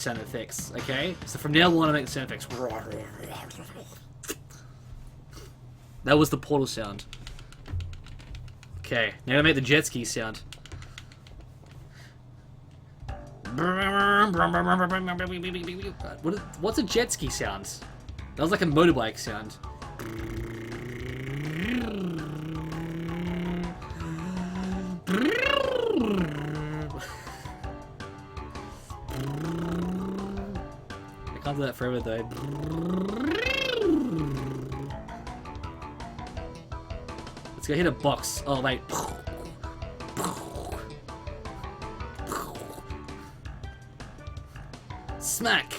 sound effects, okay? So from now on I make the sound effects. That was the portal sound. Okay, now I make the jet ski sound. What's a jet ski sound? That was like a motorbike sound. I can't do that forever though. Let's go hit a box. Oh wait. Smack!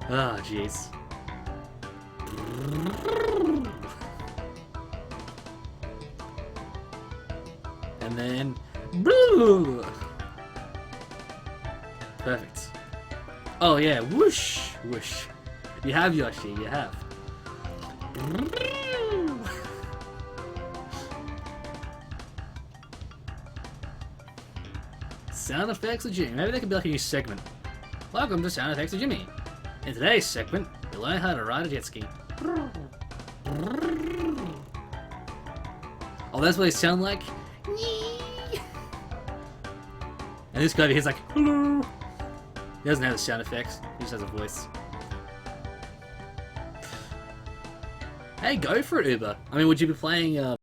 Ah, jeez. And then... Perfect. Oh yeah, whoosh! Whoosh. You have, Yoshi, you have. Sound effects of Jimmy. Maybe that could be like a new segment. Welcome to Sound Effects of Jimmy. In today's segment, you'll learn how to ride a jet ski. Oh, that's what they sound like? And this guy over here's like, hello. He doesn't have the sound effects, he just has a voice. Hey, go for it, Uber. I mean, would you be playing,